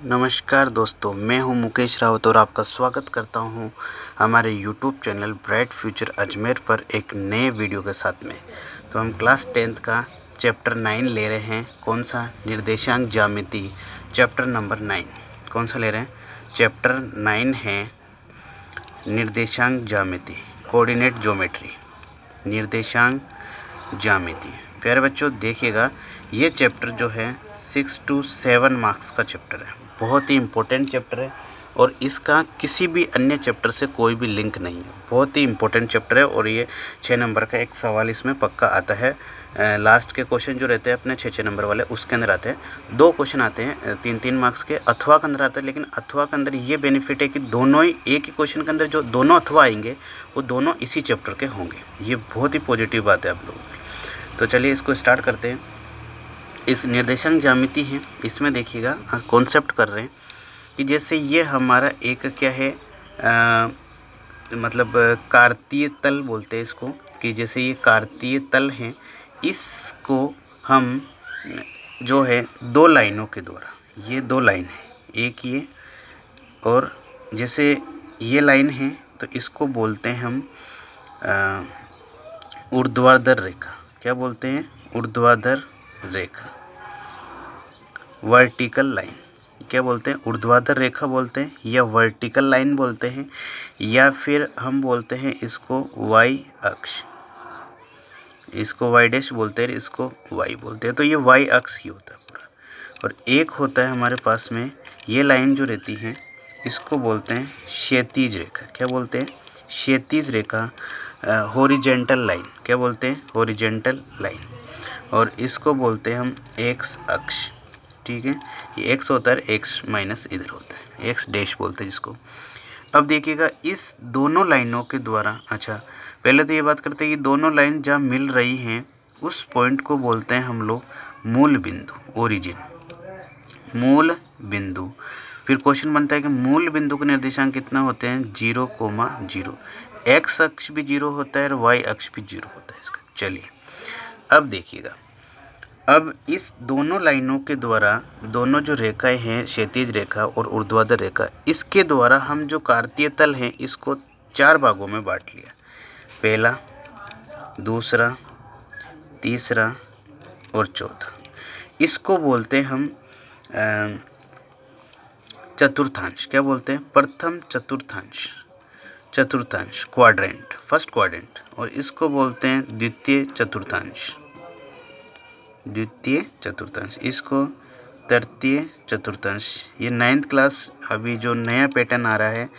नमस्कार दोस्तों, मैं हूं मुकेश रावत और आपका स्वागत करता हूं हमारे YouTube channel bright future Ajmer पर एक नए वीडियो के साथ में। तो हम क्लास 10th का चैप्टर 9 ले रहे हैं। कौन सा? निर्देशांक ज्यामिति, चैप्टर नंबर 9। कौन सा ले रहे हैं? चैप्टर 9 है निर्देशांक ज्यामिति, कोऑर्डिनेट ज्योमेट्री। निर्देशांक ज्यामिति। प्यारे बच्चों देखिएगा, ये चैप्टर जो है 6 to 7 मार्क्स का चैप्टर है। बहुत ही इम्पोर्टेंट चैप्टर है और इसका किसी भी अन्य चैप्टर से कोई भी लिंक नहीं है। बहुत ही इम्पोर्टेंट चैप्टर है और ये 6 नंबर का एक सवाल इसमें पक्का आता है। लास्ट के क्वेश्चन जो रहते हैं अपने 6 नंबर वाले, उसके अंदर आते हैं। 2 क्वेश्चन आते हैं 3-3 मार्क्स के। अथवा के अंदर आता है, लेकिन अथवा के अंदर ये बेनिफिट है कि दोनों ही एक ही क्वेश्चन के अंदर जो दोनों अथवा आएंगे वो दोनों इसी चैप्टर के होंगे। ये बहुत ही पॉजिटिव बात है आप लोगों की। तो चलिए इसको स्टार्ट करते हैं। इस निर्देशांक ज्यामिति है, इसमें देखिएगा कॉन्सेप्ट कर रहे हैं कि जैसे ये हमारा एक क्या है मतलब कार्तीय तल बोलते हैं इसको, कि जैसे ये कार्तीय तल है, इसको हम जो है 2 लाइनों के द्वारा, ये 2 लाइन है, एक ये और जैसे ये लाइन है तो इसको बोलते हैं हम ऊर्ध्वाधर रेखा। क्या बोलते हैं? ऊर्ध्वाधर रेखा, वर्टिकल लाइन। क्या बोलते हैं? ऊर्ध्वाधर रेखा बोलते हैं या वर्टिकल लाइन बोलते हैं, या फिर हम बोलते हैं इसको वाई अक्ष। इसको वाई डैश बोलते हैं, इसको वाई बोलते हैं। तो ये वाई अक्ष ही होता है पूरा। और एक होता है हमारे पास में ये लाइन जो रहती है, इसको बोलते हैं क्षैतिज रेखा। क्या बोलते हैं? क्षैतिज रेखा, हॉरिजेंटल लाइन। क्या बोलते हैं? Horizontal line. और इसको बोलते हैं हम एक्स अक्ष। ठीक है, ये एक्स होता है, एक्स माइनस इधर होता है, एक्स डैश बोलते हैं जिसको। अब देखिएगा इस दोनों लाइनों के द्वारा, अच्छा पहले तो ये बात करते हैं कि दोनों लाइन जहाँ मिल रही हैं उस पॉइंट को बोलते हैं हम लोग मूल बिंदु, ओरिजिन, मूल बिंदु। फिर क्वेश्चन बनता है कि मूल बिंदु के निर्देशांक कितना होते हैं? 0,0। एक्स अक्ष भी 0 होता है और वाई अक्ष भी 0 होता है इसका। चलिए अब देखिएगा, अब इस दोनों लाइनों के द्वारा, दोनों जो रेखाएं हैं, क्षैतिज रेखा और ऊर्ध्वाधर रेखा, इसके द्वारा हम जो कार्तीय तल है इसको 4 भागों में बांट लिया। पहला, दूसरा, तीसरा और चौथा। इसको बोलते हैं हम चतुर्थांश। क्या बोलते हैं? प्रथम चतुर्थांश, चतुर्थांश, क्वाड्रेंट, फर्स्ट क्वाड्रेंट। और इसको बोलते हैं द्वितीय चतुर्थांश, द्वितीय चतुर्थांश। इसको तृतीय चतुर्थांश। ये 9th क्लास अभी जो नया पैटर्न आ रहा है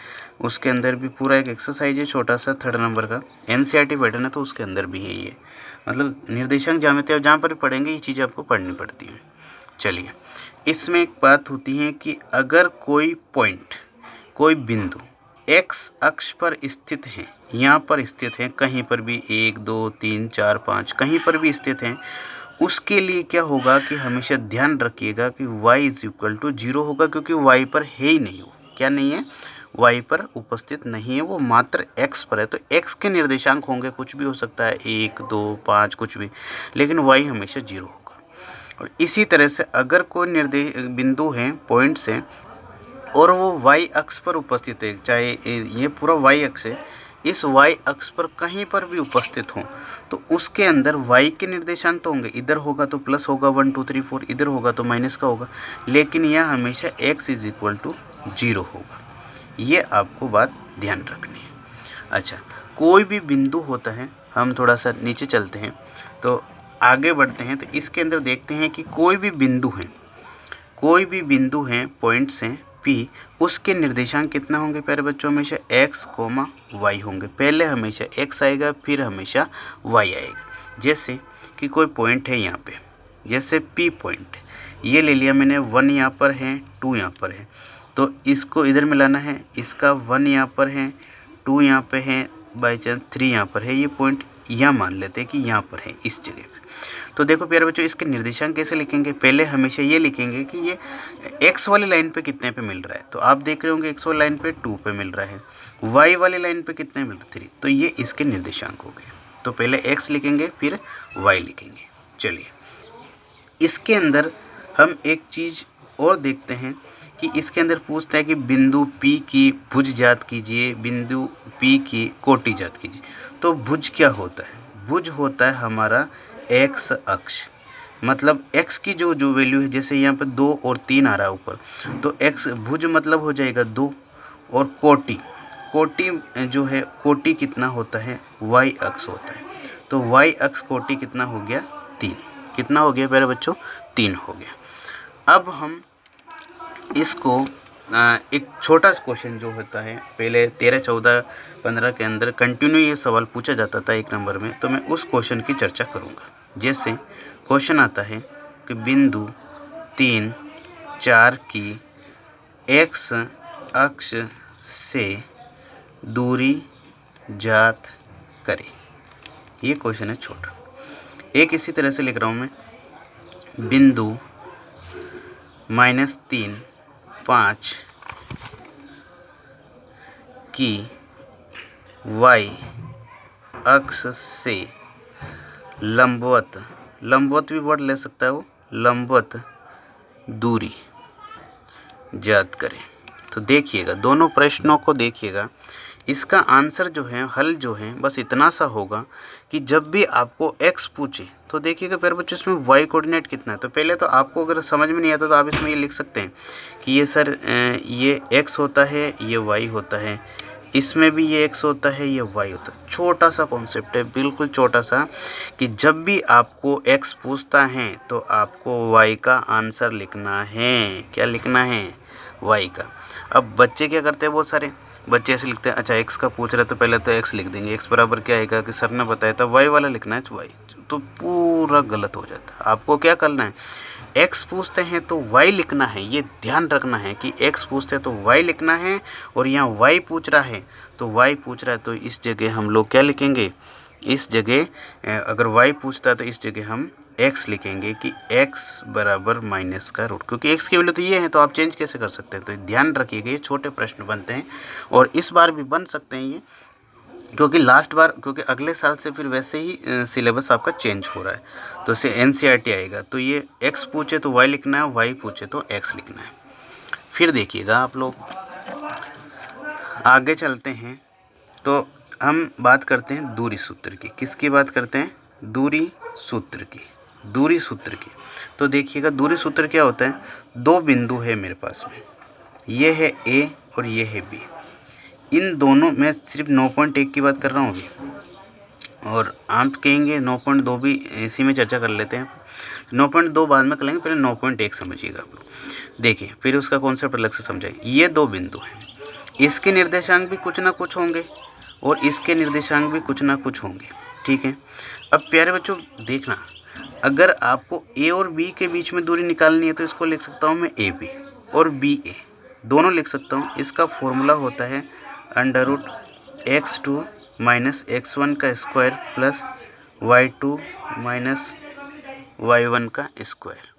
उसके अंदर भी पूरा एक एक्सरसाइज है छोटा सा, 3rd नंबर का NCERT पैटर्न है, तो उसके अंदर भी है ये। मतलब निर्देशांक ज्यामिति जहाँ पर भी पढ़ेंगे ये चीज़ें आपको पढ़नी पड़ती है। चलिए, इसमें एक बात होती है कि अगर कोई पॉइंट, कोई बिंदु एक्स अक्ष पर स्थित है, यहाँ पर स्थित है, कहीं पर भी 1, 2, 3, 4, 5 कहीं पर भी स्थित हैं, उसके लिए क्या होगा कि हमेशा ध्यान रखिएगा कि y = 0 होगा, क्योंकि y पर है ही नहीं वो। क्या नहीं है? y पर उपस्थित नहीं है, वो मात्र x पर है। तो x के निर्देशांक होंगे, कुछ भी हो सकता है, 1, 2, 5 कुछ भी, लेकिन y हमेशा 0 होगा। और इसी तरह से अगर कोई बिंदु है, पॉइंट्स हैं, और वो y अक्ष पर उपस्थित है, चाहे ये पूरा y अक्ष है, इस y अक्ष पर कहीं पर भी उपस्थित हो, तो उसके अंदर y के निर्देशांक तो होंगे, इधर होगा तो प्लस होगा 1 2 3 4, इधर होगा तो माइनस का होगा, लेकिन यह हमेशा x = 0 होगा। ये आपको बात ध्यान रखनी है। अच्छा, कोई भी बिंदु होता है, हम थोड़ा सा नीचे चलते हैं तो आगे बढ़ते हैं, तो इसके अंदर देखते हैं कि कोई भी बिंदु है, कोई भी बिंदु हैं, पॉइंट्स हैं P, उसके निर्देशांक कितना होंगे प्यारे बच्चों? हमेशा x, y होंगे। पहले हमेशा x आएगा, फिर हमेशा y आएगा। जैसे कि कोई पॉइंट है यहाँ पे, जैसे P पॉइंट, ये ले लिया मैंने, 1 यहाँ पर है, 2 यहाँ पर है, तो इसको इधर मिलाना है। इसका 1 यहाँ पर है, 2 यहाँ पे है, बाई चांस 3 यहाँ पर है। ये पॉइंट यहाँ मान लेते हैं कि यहाँ पर है, इस जगह पे। तो देखो प्यारे बच्चों, इसके निर्देशांक कैसे लिखेंगे? पहले हमेशा ये लिखेंगे कि ये x वाली लाइन पे कितने पे मिल रहा है। तो आप देख रहे होंगे x वाली लाइन पे 2 पे मिल रहा है, y वाली लाइन पे कितने मिल रहा है? 3। तो ये इसके निर्देशांक हो गए। तो पहले x लिखेंगे, फिर y लिखेंगे। चलिए, इसके अंदर हम एक चीज़ और देखते हैं कि इसके अंदर पूछता है कि बिंदु P की भुज ज्ञात कीजिए, बिंदु P की कोटि ज्ञात कीजिए। तो भुज क्या होता है? भुज होता है हमारा x अक्ष, मतलब x की जो जो वैल्यू है, जैसे यहाँ पे 2 और 3 आ रहा है ऊपर, तो x भुज मतलब हो जाएगा 2, और कोटि जो है, कोटि कितना होता है? y अक्ष होता है। तो y अक्ष कोटि कितना हो गया? 3। कितना हो गया प्यारे बच्चों? 3 हो गया। अब हम इसको एक छोटा क्वेश्चन जो होता है, पहले 13, 14, 15 के अंदर कंटिन्यू ये सवाल पूछा जाता था 1 नंबर में, तो मैं उस क्वेश्चन की चर्चा करूँगा। जैसे क्वेश्चन आता है कि बिंदु 3, 4 की x अक्ष से दूरी ज्ञात करें। ये क्वेश्चन है छोटा। एक इसी तरह से लिख रहा हूँ मैं, बिंदु -3, 5 की y अक्ष से लंबवत भी वर्ड ले सकता है वो, लंबवत दूरी ज्ञात करें। तो देखिएगा, दोनों प्रश्नों को देखिएगा। इसका आंसर जो है, हल जो है, बस इतना सा होगा कि जब भी आपको x पूछे तो देखिएगा प्यारे बच्चों इसमें y कोऑर्डिनेट कितना है। तो पहले तो आपको अगर समझ में नहीं आता तो आप इसमें ये लिख सकते हैं कि ये सर ये x होता है, ये y होता है, इसमें भी ये x होता है, ये y होता है। छोटा सा कॉन्सेप्ट है, बिल्कुल छोटा सा, कि जब भी आपको x पूछता है तो आपको y का आंसर लिखना है। क्या लिखना है? y का। अब बच्चे क्या करते हैं, बहुत सारे बच्चे ऐसे लिखते हैं, अच्छा x का पूछ रहे तो पहले तो x लिख देंगे, x बराबर क्या आएगा कि सर ने बताया था y वाला लिखना है, y, तो पूरा गलत हो जाता है। आपको क्या करना है, x पूछते हैं तो y लिखना है। ये ध्यान रखना है कि x पूछते हैं तो y लिखना है, और यहाँ y पूछ रहा है तो y पूछ रहा है, तो इस जगह हम लोग क्या लिखेंगे? इस जगह अगर y पूछता है तो इस जगह हम x लिखेंगे कि x बराबर माइनस का रूट, क्योंकि x की वैल्यू तो ये है, तो आप चेंज कैसे कर सकते हैं? तो ध्यान रखिएगा, ये छोटे प्रश्न बनते हैं और इस बार भी बन सकते हैं ये, क्योंकि लास्ट बार, क्योंकि अगले साल से फिर वैसे ही सिलेबस आपका चेंज हो रहा है, तो इसे NCERT आएगा। तो ये x पूछे तो y लिखना है, y पूछे तो x लिखना है। फिर देखिएगा आप लोग, आगे चलते हैं तो हम बात करते हैं दूरी सूत्र की। किसकी बात करते हैं? दूरी सूत्र की। दूरी सूत्र की। तो देखिएगा, दूरी सूत्र क्या होता है? 2 बिंदु है मेरे पास में, ये है A और ये है B। इन दोनों में सिर्फ 9.1 की बात कर रहा हूँ अभी, और आप कहेंगे 9.2 भी इसी में चर्चा कर लेते हैं। 9.2 बाद में कर लेंगे, पहले 9.1 समझिएगा आप लोग। देखिए, फिर उसका कॉन्सेप्ट अलग से समझाइए। ये 2 बिंदु हैं, इसके निर्देशांक भी कुछ ना कुछ होंगे और इसके निर्देशांक भी कुछ ना कुछ होंगे, ठीक है। अब प्यारे बच्चों देखना, अगर आपको A और B के बीच में दूरी निकालनी है तो इसको लिख सकता हूँ मैं AB और BA, दोनों लिख सकता हूँ। इसका फॉर्मूला होता है √x2 - x1 का स्क्वायर प्लस y2 - y1 का स्क्वायर।